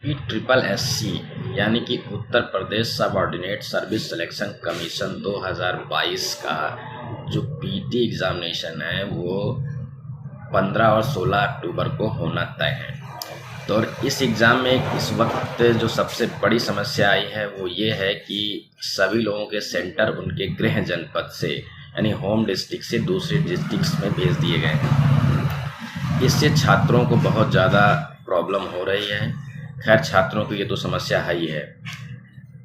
PSSC यानी कि Uttar Pradesh subordinate service selection commission 2022 का जो पीटी एग्ज़ामिनेशन है वो 15 और 16 अक्टूबर को होना तय है। तो और इस एग्ज़ाम में इस वक्त जो सबसे बड़ी समस्या आई है वो ये है कि सभी लोगों के सेंटर उनके गृह जनपद से यानी होम डिस्ट्रिक्ट से दूसरे डिस्ट्रिक्ट्स में भेज दिए गए हैं। इससे छात्रों को बहुत ज़्यादा प्रॉब्लम हो रही है। खैर, छात्रों की ये तो समस्या है ही है,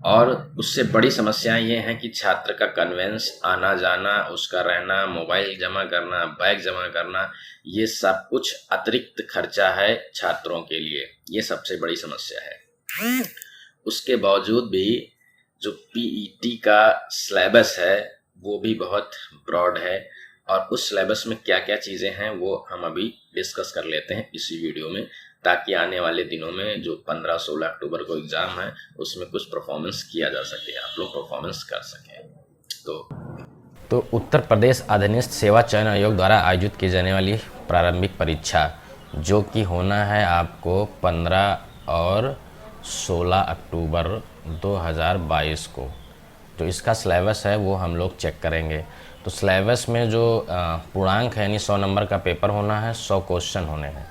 और उससे बड़ी समस्याएं ये हैं कि छात्र का कन्वेंस, आना जाना, उसका रहना, मोबाइल जमा करना, बैग जमा करना, ये सब कुछ अतिरिक्त खर्चा है छात्रों के लिए। ये सबसे बड़ी समस्या है। उसके बावजूद भी जो पीईटी का सिलेबस है वो भी बहुत ब्रॉड है, और उस सिलेबस में क्या क्या चीज़ें हैं वो हम अभी डिस्कस कर लेते हैं इसी वीडियो में, ताकि आने वाले दिनों में जो 15-16 अक्टूबर को एग्ज़ाम है उसमें कुछ परफॉर्मेंस किया जा सके, आप लोग परफॉर्मेंस कर सकें। तो उत्तर प्रदेश अधीनस्थ सेवा चयन आयोग द्वारा आयोजित की जाने वाली प्रारंभिक परीक्षा, जो कि होना है आपको 15 और 16 अक्टूबर 2022 को, तो इसका सिलेबस है वो हम लोग चेक करेंगे। तो सिलेबस में जो पूर्णांक है यानी 100 नंबर का पेपर होना है, 100 क्वेश्चन होने हैं,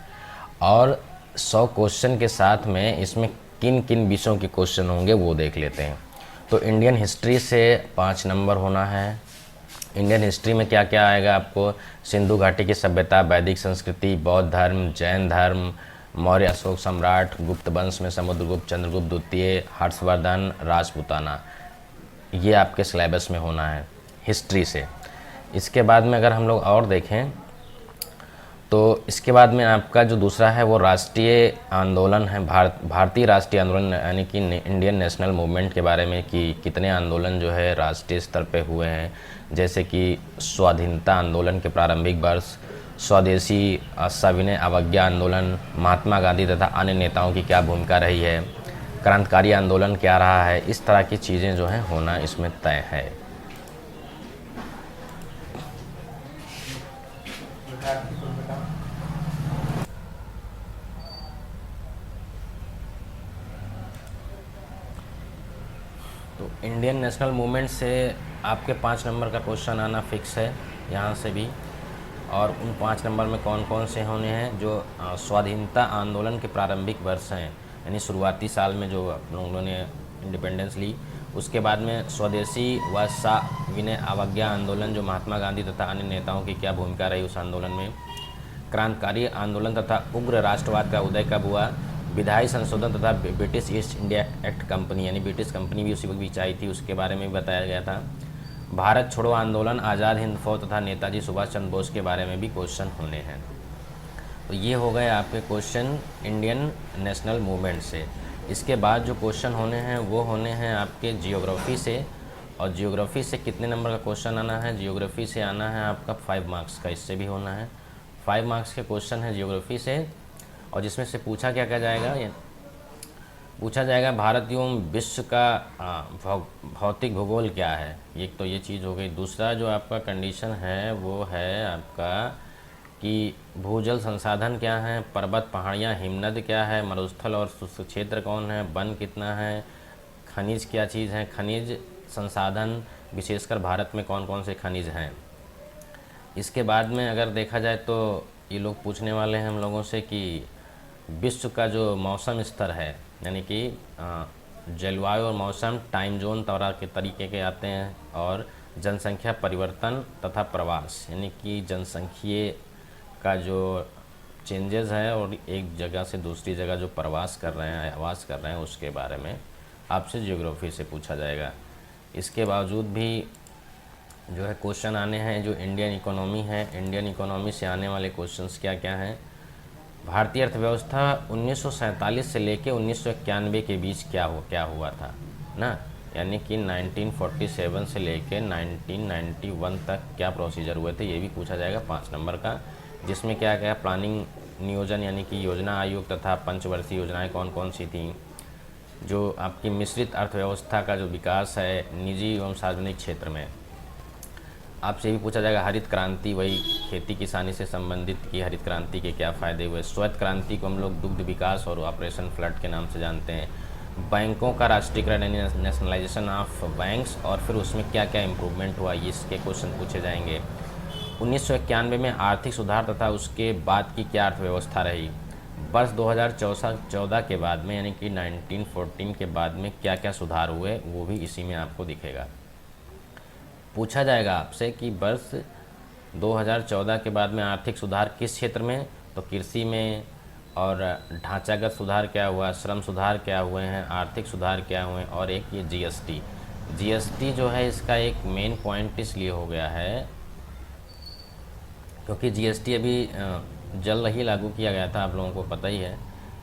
और 100 क्वेश्चन के साथ में इसमें किन किन विषयों के क्वेश्चन होंगे वो देख लेते हैं। तो इंडियन हिस्ट्री से 5 नंबर होना है। इंडियन हिस्ट्री में क्या क्या आएगा आपको? सिंधु घाटी की सभ्यता, वैदिक संस्कृति, बौद्ध धर्म, जैन धर्म, मौर्य अशोक सम्राट, गुप्त वंश में समुद्रगुप्त, चंद्रगुप्त द्वितीय, हर्षवर्धन, राजपूताना, ये आपके सिलेबस में होना है हिस्ट्री से। इसके बाद में अगर हम लोग और देखें तो इसके बाद में आपका जो दूसरा है वो राष्ट्रीय आंदोलन है, भारतीय राष्ट्रीय आंदोलन यानी कि इंडियन नेशनल मूवमेंट के बारे में, कि कितने आंदोलन जो है राष्ट्रीय स्तर पे हुए हैं, जैसे कि स्वाधीनता आंदोलन के प्रारंभिक वर्ष, स्वदेशी सविनय अवज्ञा आंदोलन, महात्मा गांधी तथा अन्य नेताओं की क्या भूमिका रही है, क्रांतिकारी आंदोलन क्या रहा है, इस तरह की चीज़ें जो हैं होना इसमें तय है। तो इंडियन नेशनल मूवमेंट से आपके 5 नंबर का क्वेश्चन आना फिक्स है यहाँ से भी, और उन 5 नंबर में कौन कौन से होने हैं? जो स्वाधीनता आंदोलन के प्रारंभिक वर्ष हैं, यानी शुरुआती साल में जो लोगों ने इंडिपेंडेंस ली, उसके बाद में स्वदेशी व सविनय अवज्ञा आंदोलन, जो महात्मा गांधी तथा अन्य नेताओं की क्या भूमिका रही उस आंदोलन में, क्रांतिकारी आंदोलन तथा उग्र राष्ट्रवाद का उदय कब हुआ, विधायी संशोधन तथा British east India act company यानी ब्रिटिश कंपनी भी उसी वक्त बीच आई थी, उसके बारे में भी बताया गया था, भारत छोड़ो आंदोलन, आज़ाद हिंद फौज तथा नेताजी सुभाष चंद्र बोस के बारे में भी क्वेश्चन होने हैं। तो ये हो गए आपके क्वेश्चन इंडियन नेशनल मूवमेंट से। इसके बाद जो क्वेश्चन होने हैं वो होने हैं आपके जियोग्राफी से, और जियोग्राफी से कितने नंबर का क्वेश्चन आना है? जियोग्राफी से आना है आपका 5 मार्क्स का, इससे भी होना है 5 मार्क्स के क्वेश्चन है जियोग्राफी से, और जिसमें से पूछा क्या क्या जाएगा? ये पूछा जाएगा भारत एवं विश्व का भौतिक भूगोल क्या है, एक तो ये चीज़ हो गई। दूसरा जो आपका कंडीशन है वो है आपका कि भूजल संसाधन क्या है, पर्वत पहाड़ियाँ हिमनद क्या है, मरुस्थल और शुष्क क्षेत्र कौन है, वन कितना है, खनिज क्या चीज़ है, खनिज संसाधन विशेषकर भारत में कौन कौन से खनिज हैं। इसके बाद में अगर देखा जाए तो ये लोग पूछने वाले हैं हम लोगों से कि विश्व का जो मौसम स्तर है, यानी कि जलवायु और मौसम, टाइम जोन तरह के तरीके के आते हैं, और जनसंख्या परिवर्तन तथा प्रवास, यानी कि जनसंख्या का जो चेंजेस है और एक जगह से दूसरी जगह जो प्रवास कर रहे हैं, आवास कर रहे हैं, उसके बारे में आपसे जियोग्राफी से पूछा जाएगा। इसके बावजूद भी जो है क्वेश्चन आने हैं जो इंडियन इकोनॉमी है, इंडियन इकोनॉमी से आने वाले क्वेश्चंस क्या क्या हैं? भारतीय अर्थव्यवस्था 1947 से लेकर 1991 के बीच क्या हुआ था ना, यानी कि 1947 से लेकर 1991 तक क्या प्रोसीजर हुए थे, ये भी पूछा जाएगा 5 नंबर का, जिसमें क्या क्या प्लानिंग नियोजन यानी कि योजना आयोग तथा पंचवर्षीय योजनाएं कौन कौन सी थी, जो आपकी मिश्रित अर्थव्यवस्था का जो विकास है निजी एवं सार्वजनिक क्षेत्र में, आपसे भी पूछा जाएगा हरित क्रांति, वही खेती किसानी से संबंधित की हरित क्रांति के क्या फ़ायदे हुए। श्वेत क्रांति को हम लोग दुग्ध विकास और ऑपरेशन फ्लड के नाम से जानते हैं। बैंकों का राष्ट्रीयकरण यानी नेशनलाइजेशन ऑफ बैंक्स, और फिर उसमें क्या क्या इम्प्रूवमेंट हुआ, ये इसके क्वेश्चन पूछे जाएंगे। 1991 में आर्थिक सुधार तथा उसके बाद की क्या अर्थव्यवस्था रही। वर्ष 2014 के बाद में यानी कि 1914 के बाद में क्या क्या सुधार हुए, वो भी इसी में आपको दिखेगा। पूछा जाएगा आपसे कि वर्ष 2014 के बाद में आर्थिक सुधार किस क्षेत्र में, तो कृषि में, और ढांचागत सुधार क्या हुआ, श्रम सुधार क्या हुए हैं, आर्थिक सुधार क्या हुए, और एक ये जीएसटी जो है इसका एक मेन पॉइंट इसलिए हो गया है क्योंकि जीएसटी अभी जल्द ही लागू किया गया था, आप लोगों को पता ही है।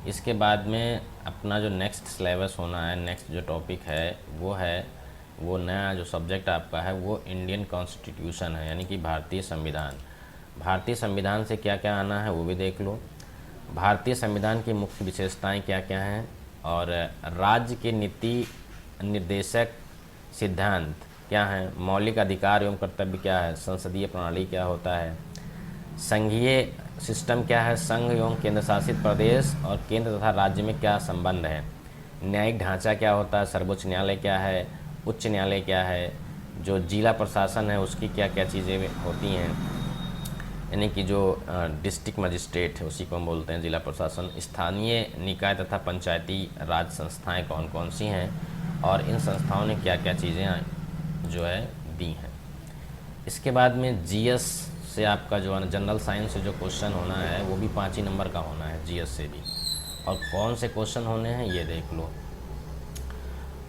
इसके बाद में अपना जो नेक्स्ट सिलेबस होना है, नेक्स्ट जो टॉपिक है वो नया जो सब्जेक्ट आपका है वो इंडियन कॉन्स्टिट्यूशन है, यानी कि भारतीय संविधान। भारतीय संविधान से क्या क्या आना है वो भी देख लो। भारतीय संविधान की मुख्य विशेषताएं क्या क्या हैं, और राज्य के नीति निर्देशक सिद्धांत क्या हैं, मौलिक अधिकार एवं कर्तव्य क्या है, संसदीय प्रणाली क्या होता है, संघीय सिस्टम क्या है, संघ एवं केंद्र शासित प्रदेश और केंद्र तथा राज्य में क्या संबंध है, न्यायिक ढांचा क्या होता है, सर्वोच्च न्यायालय क्या है, उच्च न्यायालय क्या है, जो जिला प्रशासन है उसकी क्या क्या चीज़ें होती हैं, यानी कि जो डिस्ट्रिक्ट मजिस्ट्रेट है उसी को हम बोलते हैं जिला प्रशासन, स्थानीय निकाय तथा पंचायती राज संस्थाएं कौन कौन सी हैं, और इन संस्थाओं ने क्या क्या चीज़ें जो है दी हैं। इसके बाद में जीएस से आपका जो है जनरल साइंस से जो क्वेश्चन होना है वो भी 5 ही नंबर का होना है जीएस से भी, और कौन से क्वेश्चन होने हैं ये देख लो।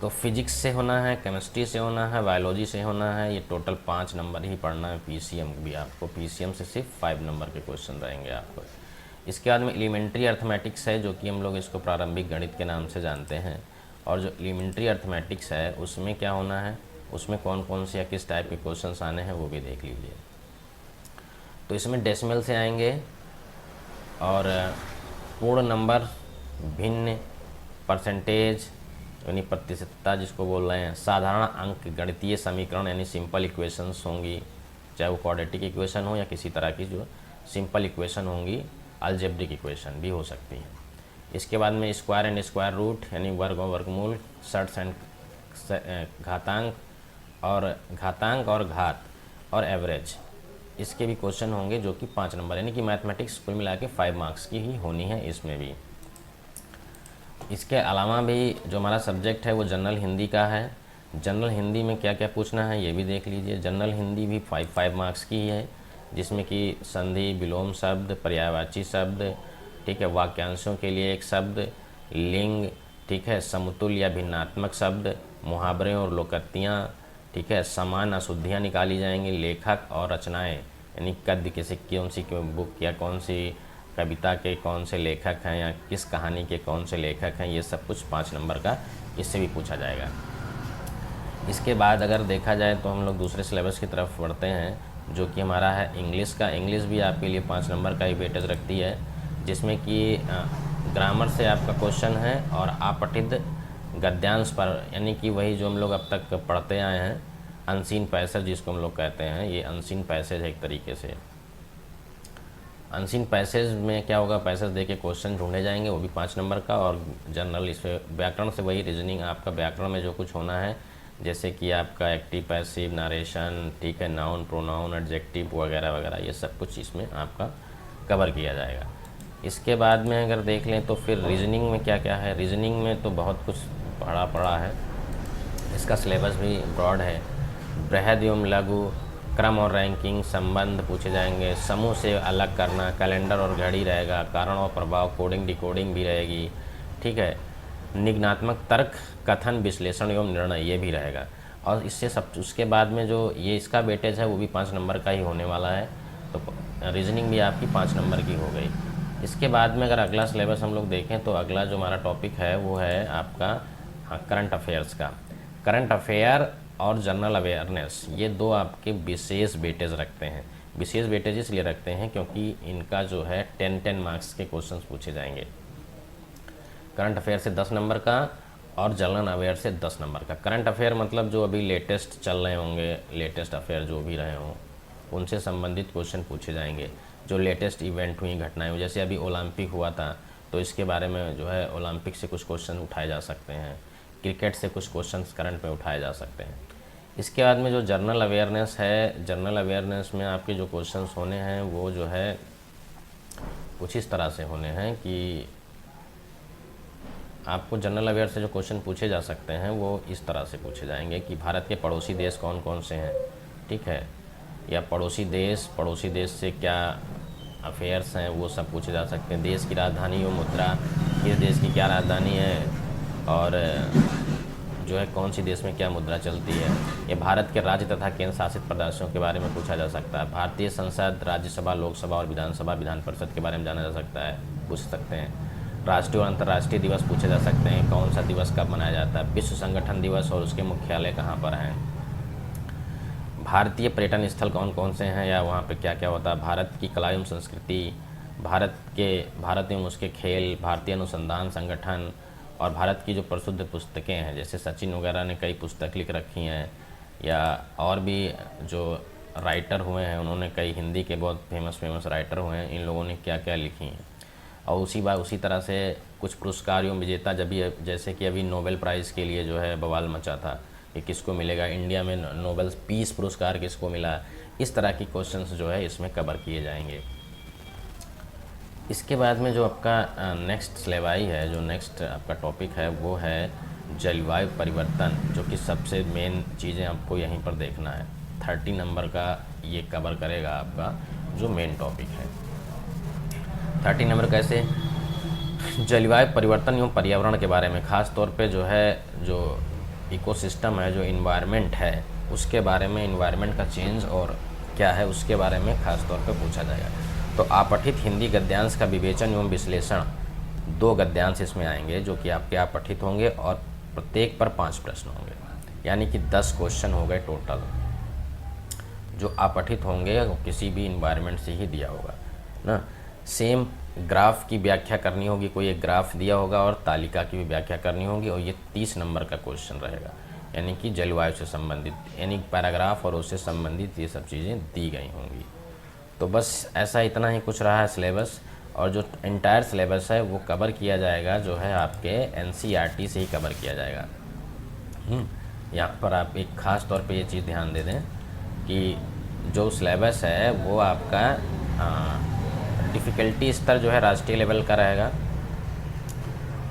तो फिजिक्स से होना है, केमिस्ट्री से होना है, बायोलॉजी से होना है, ये टोटल 5 नंबर ही पढ़ना है। पीसीएम भी आपको, पीसीएम से सिर्फ 5 नंबर के क्वेश्चन रहेंगे आपको। इसके बाद में एलिमेंट्री अर्थमेटिक्स है, जो कि हम लोग इसको प्रारंभिक गणित के नाम से जानते हैं, और जो एलिमेंट्री अर्थमेटिक्स है उसमें क्या होना है, उसमें कौन कौन से या किस टाइप के क्वेश्चंस आने हैं वो भी देख लीजिए। तो इसमें डेसिमल से आएंगे, और पूर्ण नंबर, भिन्न, परसेंटेज यानी प्रतिशतता जिसको बोल रहे हैं, साधारण अंक गणितीय समीकरण यानी सिंपल इक्वेशंस होंगी, चाहे वो क्वाड्रेटिक इक्वेशन हो या किसी तरह की जो सिंपल इक्वेशन होंगी, अलजेब्रिक इक्वेशन भी हो सकती हैं। इसके बाद में स्क्वायर एंड स्क्वायर रूट यानी वर्ग और वर्गमूल, षट्स एंड घातांक और घात, और एवरेज, इसके भी क्वेश्चन होंगे जो कि 5 नंबर, यानी कि मैथमेटिक्स कुल मिला के 5 मार्क्स की ही होनी है इसमें भी। इसके अलावा भी जो हमारा सब्जेक्ट है वो जनरल हिंदी का है। जनरल हिंदी में क्या क्या पूछना है ये भी देख लीजिए। जनरल हिंदी भी 5 मार्क्स की है, जिसमें कि संधि, विलोम शब्द, पर्यायवाची शब्द, ठीक है, वाक्यांशों के लिए एक शब्द, लिंग, ठीक है, समतुल्य या भिन्नात्मक शब्द, मुहावरे और लोकोक्तियाँ, ठीक है, समान अशुद्धियाँ निकाली जाएंगी, लेखक और रचनाएँ यानी गद्य किसी कौन सी बुक या कौन सी कविता के कौन से लेखक हैं या किस कहानी के कौन से लेखक हैं, ये सब कुछ 5 नंबर का इससे भी पूछा जाएगा। इसके बाद अगर देखा जाए तो हम लोग दूसरे सिलेबस की तरफ बढ़ते हैं, जो कि हमारा है इंग्लिश का। इंग्लिश भी आपके लिए 5 नंबर का ही वेटेज रखती है, जिसमें कि ग्रामर से आपका क्वेश्चन है और अपठित गद्यांश पर, यानी कि वही जो हम लोग अब तक पढ़ते आए हैं, अनसीन पैसेज जिसको हम लोग कहते हैं, ये अनसीन पैसेज है एक तरीके से। अनसीन पैसेज में क्या होगा, पैसेज दे के क्वेश्चन ढूंढे जाएंगे, वो भी 5 नंबर का। और जनरल इसमें व्याकरण से वही रीजनिंग, आपका व्याकरण में जो कुछ होना है, जैसे कि आपका एक्टिव, पैसिव, नरेशन, ठीक है, नाउन, प्रोनाउन, एडजेक्टिव वगैरह वगैरह, ये सब कुछ इसमें आपका कवर किया जाएगा। इसके बाद में अगर देख लें तो फिर रीजनिंग में क्या क्या है। रीजनिंग में तो बहुत कुछ पढ़ा है, इसका सिलेबस भी ब्रॉड है। बृहद एवं लघु, क्रम और रैंकिंग, संबंध पूछे जाएंगे, समूह से अलग करना, कैलेंडर और घड़ी रहेगा, कारण और प्रभाव, कोडिंग डिकोडिंग भी रहेगी, ठीक है, निगनात्मक तर्क, कथन, विश्लेषण एवं निर्णय, ये भी रहेगा। और इससे सब उसके बाद में जो ये इसका वेटेज है वो भी 5 नंबर का ही होने वाला है। तो रीजनिंग भी आपकी 5 नंबर की हो गई। इसके बाद में अगर अगला सिलेबस हम लोग देखें तो अगला जो हमारा टॉपिक है वो है आपका करंट अफेयर्स का। करंट अफेयर और जनरल अवेयरनेस, ये दो आपके विशेष वेटेज रखते हैं। विशेष वेटेज इसलिए रखते हैं क्योंकि इनका जो है 10 मार्क्स के क्वेश्चंस पूछे जाएंगे। करंट अफेयर से 10 नंबर का और जनरल अवेयर से 10 नंबर का। करंट अफेयर मतलब जो अभी लेटेस्ट चल रहे होंगे, लेटेस्ट अफेयर जो भी रहे हों उनसे संबंधित क्वेश्चन पूछे जाएंगे। जो लेटेस्ट इवेंट हुई, घटनाएं हुई, जैसे अभी ओलंपिक हुआ था तो इसके बारे में जो है ओलंपिक से कुछ क्वेश्चन उठाए जा सकते हैं। क्रिकेट से कुछ क्वेश्चंस करंट में उठाए जा सकते हैं। इसके बाद में जो जनरल अवेयरनेस है, जनरल अवेयरनेस में आपके जो क्वेश्चंस होने हैं वो जो है कुछ इस तरह से होने हैं कि आपको जनरल अवेयर से जो क्वेश्चन पूछे जा सकते हैं वो इस तरह से पूछे जाएंगे कि भारत के पड़ोसी देश कौन कौन से हैं, ठीक है, या पड़ोसी देश से क्या अफेयर्स हैं वो सब पूछे जा सकते हैं। देश की राजधानी और मुद्रा, किस देश की क्या राजधानी है, और जो है कौन सी देश में क्या मुद्रा चलती है। ये भारत के राज्य तथा केंद्र शासित प्रदेशों के बारे में पूछा जा सकता है। भारतीय संसद, राज्यसभा, लोकसभा और विधानसभा, विधान परिषद के बारे में जाना जा सकता है, पूछ सकते हैं। राष्ट्रीय और अंतर्राष्ट्रीय दिवस पूछे जा सकते हैं, कौन सा दिवस कब मनाया जाता है। विश्व संगठन दिवस और उसके मुख्यालय कहाँ पर हैं। भारतीय पर्यटन स्थल कौन कौन से हैं या वहाँ पे क्या क्या होता है। भारत की कला एवं संस्कृति, भारत एवं उसके खेल, भारतीय अनुसंधान संगठन, और भारत की जो प्रसिद्ध पुस्तकें हैं, जैसे सचिन वगैरह ने कई पुस्तक लिख रखी हैं, या और भी जो राइटर हुए हैं उन्होंने कई, हिंदी के बहुत फेमस राइटर हुए हैं, इन लोगों ने क्या क्या लिखी हैं। और उसी तरह से कुछ पुरस्कार एवं विजेता, जैसे कि अभी नोबेल प्राइज़ के लिए जो है बवाल मचा था कि किसको मिलेगा, इंडिया में नोबेल पीस पुरस्कार किसको मिला। इस तरह की क्वेश्चंस जो है इसमें कवर किए जाएंगे। इसके बाद में जो आपका नेक्स्ट सिलेबस है, जो नेक्स्ट आपका टॉपिक है वो है जलवायु परिवर्तन, जो कि सबसे मेन चीज़ें आपको यहीं पर देखना है। 30 नंबर का ये कवर करेगा आपका जो मेन टॉपिक है। 30 नंबर कैसे, जलवायु परिवर्तन एवं पर्यावरण के बारे में, ख़ास तौर पे जो है जो इकोसिस्टम है, जो इन्वायरमेंट है उसके बारे में, इन्वायरमेंट का चेंज और क्या है उसके बारे में खास तौर पे पूछा जाएगा। तो आपठित हिंदी गद्यांश का विवेचन एवं विश्लेषण, 2 गद्यांश इसमें आएंगे जो कि आपके आपठित होंगे और प्रत्येक पर 5 प्रश्न होंगे, यानी कि 10 क्वेश्चन हो गए टोटल जो आपठित होंगे। वो किसी भी इन्वायरमेंट से ही दिया होगा ना। सेम ग्राफ की व्याख्या करनी होगी, कोई एक ग्राफ दिया होगा और तालिका की भी व्याख्या करनी होगी, और ये 30 नंबर का क्वेश्चन रहेगा, यानी कि जलवायु से संबंधित, यानी पैराग्राफ और उससे संबंधित ये सब चीज़ें दी गई होंगी। तो बस ऐसा इतना ही कुछ रहा है सिलेबस, और जो एंटायर सिलेबस है वो कवर किया जाएगा जो है आपके NCERT से ही कवर किया जाएगा। यहाँ पर आप एक ख़ास तौर पे ये चीज़ ध्यान दे दें कि जो सिलेबस है वो आपका डिफ़िकल्टी स्तर जो है राष्ट्रीय लेवल का रहेगा,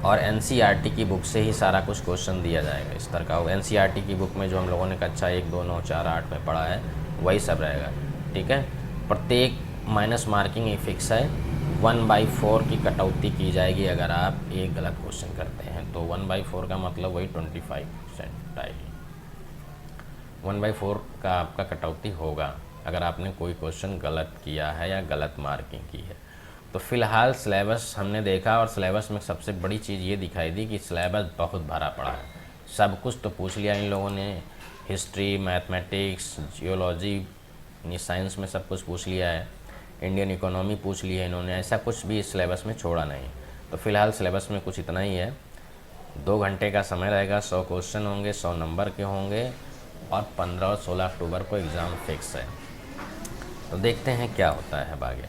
और NCERT की बुक से ही सारा कुछ क्वेश्चन दिया जाएगा इस तरह का। NCERT की बुक में जो हम लोगों ने कक्षा 1, 2, 9, 4, 8 में पढ़ा है वही सब रहेगा, ठीक है। प्रत्येक माइनस मार्किंग ही फिक्स है। 1/4 की कटौती की जाएगी अगर आप एक गलत क्वेश्चन करते हैं, तो 1/4 का मतलब वही 25% आएगी। 1/4 का आपका कटौती होगा अगर आपने कोई क्वेश्चन गलत किया है या गलत मार्किंग की है। तो फ़िलहाल सिलेबस हमने देखा, और सिलेबस में सबसे बड़ी चीज़ ये दिखाई दी कि सिलेबस बहुत भरा पड़ा है। सब कुछ तो पूछ लिया इन लोगों ने, हिस्ट्री, मैथमेटिक्स, जियोलॉजी, साइंस में सब कुछ पूछ लिया है, इंडियन इकोनॉमी पूछ ली है इन्होंने, ऐसा कुछ भी इस सिलेबस में छोड़ा नहीं। तो फ़िलहाल सिलेबस में कुछ इतना ही है। 2 घंटे का समय रहेगा, 100 क्वेश्चन होंगे, 100 नंबर के होंगे, और 15 और 16 अक्टूबर को एग्ज़ाम फिक्स है। तो देखते हैं क्या होता है अब आगे।